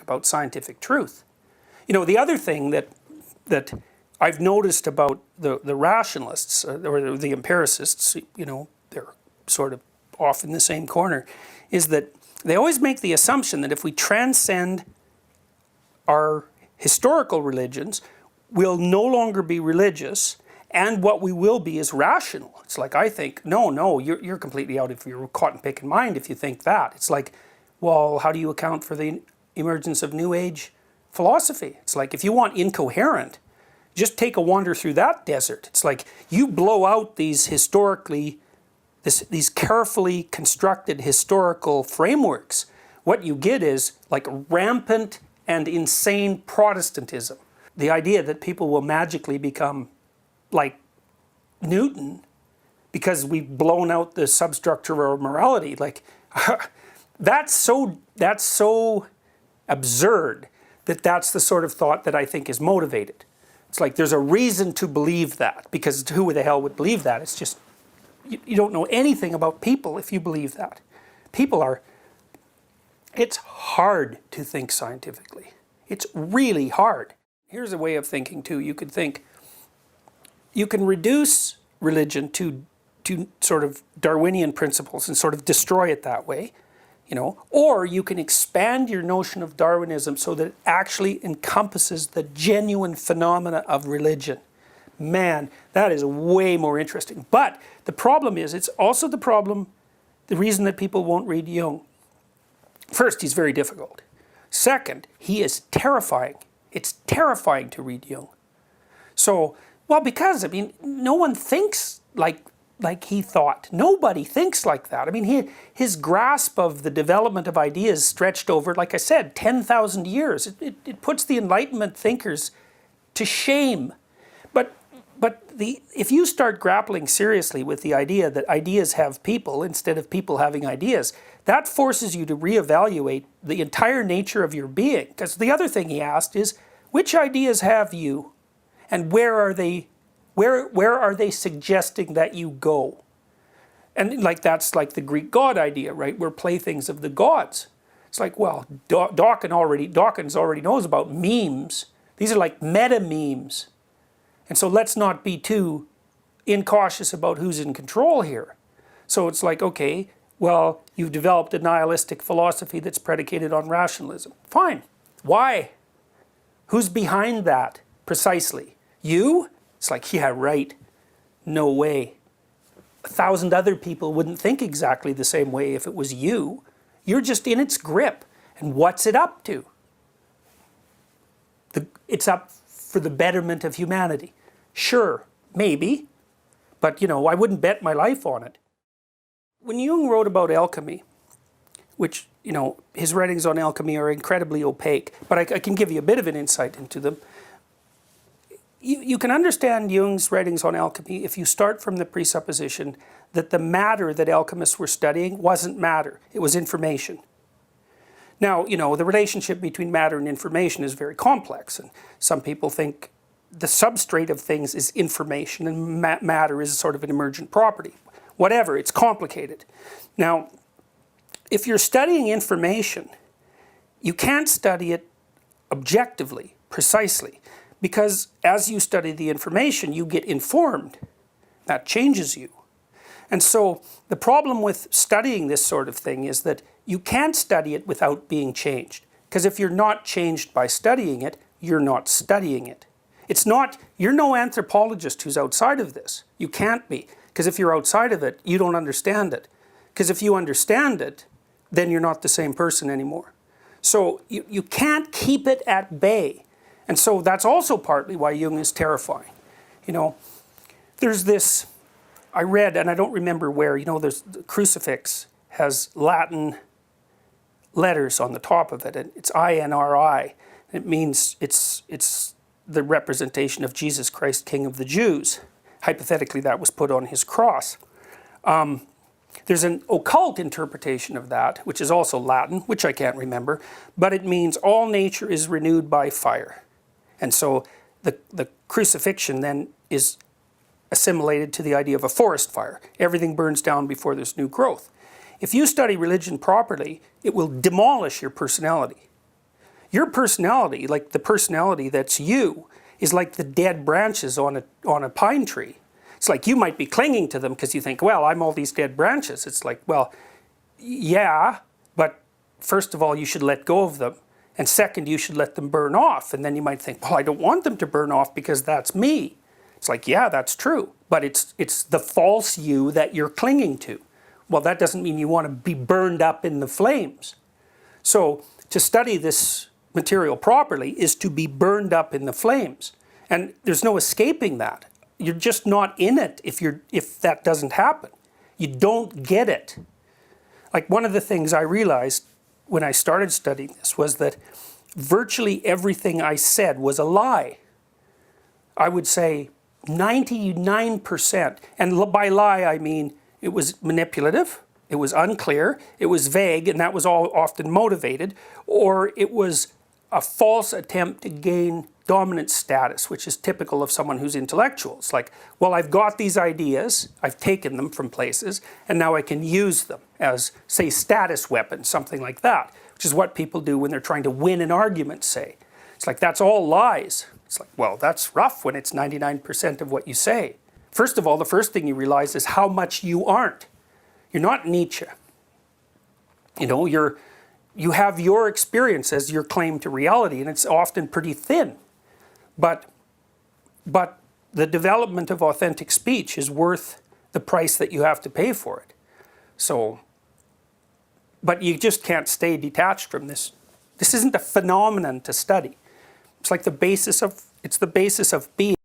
about scientific truth. You know, the other thing that I've noticed about the rationalists or the empiricists, you know, they're sort of off in the same corner, is that they always make the assumption that if we transcend our historical religions, we'll no longer be religious, and what we will be is rational. It's like, I think, no, you're completely out of your cotton picking mind if you think that. It's like, well, how do you account for the emergence of New Age philosophy? It's like, if you want incoherent, just take a wander through that desert. It's like, you blow out these these carefully constructed historical frameworks. What you get is like rampant and insane Protestantism. The idea that people will magically become like Newton because we've blown out the substructure of our morality. Like, that's so absurd that that's the sort of thought that I think is motivated. It's like there's a reason to believe that, because who the hell would believe that? It's just, you don't know anything about people if you believe that. People are, it's hard to think scientifically. It's really hard. Here's a way of thinking too. You could think, you can reduce religion to sort of Darwinian principles and sort of destroy it that way, you know, or you can expand your notion of Darwinism so that it actually encompasses the genuine phenomena of religion. Man, that is way more interesting. But the problem is, it's also the reason that people won't read Jung. First, he's very difficult. Second, he is terrifying. It's terrifying to read Jung. So, well, because, I mean, no one thinks like he thought. Nobody thinks like that. I mean, his grasp of the development of ideas stretched over, like I said, 10,000 years. It puts the Enlightenment thinkers to shame. But if you start grappling seriously with the idea that ideas have people instead of people having ideas, that forces you to reevaluate the entire nature of your being. Because the other thing he asked is, which ideas have you? And where are they suggesting that you go? And like, that's like the Greek god idea, right? We're playthings of the gods. It's like, well, Dawkins already knows about memes. These are like meta memes. And so let's not be too incautious about who's in control here. So it's like, okay, well, you've developed a nihilistic philosophy that's predicated on rationalism. Fine. Why? Who's behind that precisely? You? It's like, yeah, right. No way. 1,000 other people wouldn't think exactly the same way if it was you. You're just in its grip. And what's it up to? It's up for the betterment of humanity. Sure, maybe. But, you know, I wouldn't bet my life on it. When Jung wrote about alchemy, which, you know, his writings on alchemy are incredibly opaque, but I can give you a bit of an insight into them. You can understand Jung's writings on alchemy if you start from the presupposition that the matter that alchemists were studying wasn't matter, it was information. Now, you know, the relationship between matter and information is very complex, and some people think the substrate of things is information and matter is sort of an emergent property. Whatever, it's complicated. Now, if you're studying information, you can't study it objectively, precisely, because as you study the information, you get informed. That changes you. And so the problem with studying this sort of thing is that you can't study it without being changed. Because if you're not changed by studying it, you're not studying it. It's not, you're no anthropologist who's outside of this. You can't be. Because if you're outside of it, you don't understand it. Because if you understand it, then you're not the same person anymore. So you can't keep it at bay. And so that's also partly why Jung is terrifying. You know, there's this, I read, and I don't remember where, you know, there's the crucifix has Latin letters on the top of it, and it's INRI. It means it's the representation of Jesus Christ, King of the Jews. Hypothetically, that was put on his cross. There's an occult interpretation of that, which is also Latin, which I can't remember, but it means all nature is renewed by fire. And so the crucifixion then is assimilated to the idea of a forest fire. Everything burns down before there's new growth. If you study religion properly, it will demolish your personality. Your personality, like the personality that's you, is like the dead branches on a pine tree. It's like you might be clinging to them because you think, well, I'm all these dead branches. It's like, well, yeah, but first of all, you should let go of them. And second, you should let them burn off. And then you might think, well, I don't want them to burn off because that's me. It's like, yeah, that's true. But it's the false you that you're clinging to. Well, that doesn't mean you want to be burned up in the flames. So to study this material properly is to be burned up in the flames. And there's no escaping that. You're just not in it if that doesn't happen. You don't get it. Like one of the things I realized when I started studying this was that virtually everything I said was a lie. I would say 99%, and by lie I mean it was manipulative, it was unclear, it was vague, and that was all often motivated, or it was a false attempt to gain dominant status, which is typical of someone who's intellectual. It's like, well, I've got these ideas, I've taken them from places, and now I can use them as, say, status weapons, something like that, which is what people do when they're trying to win an argument, say. It's like, that's all lies. It's like, well, that's rough when it's 99% of what you say. First of all, the first thing you realize is how much you aren't. You're not Nietzsche. You know, you have your experience as your claim to reality, and it's often pretty thin. But the development of authentic speech is worth the price that you have to pay for it. So, but you just can't stay detached from this. This isn't a phenomenon to study. It's like the basis of being.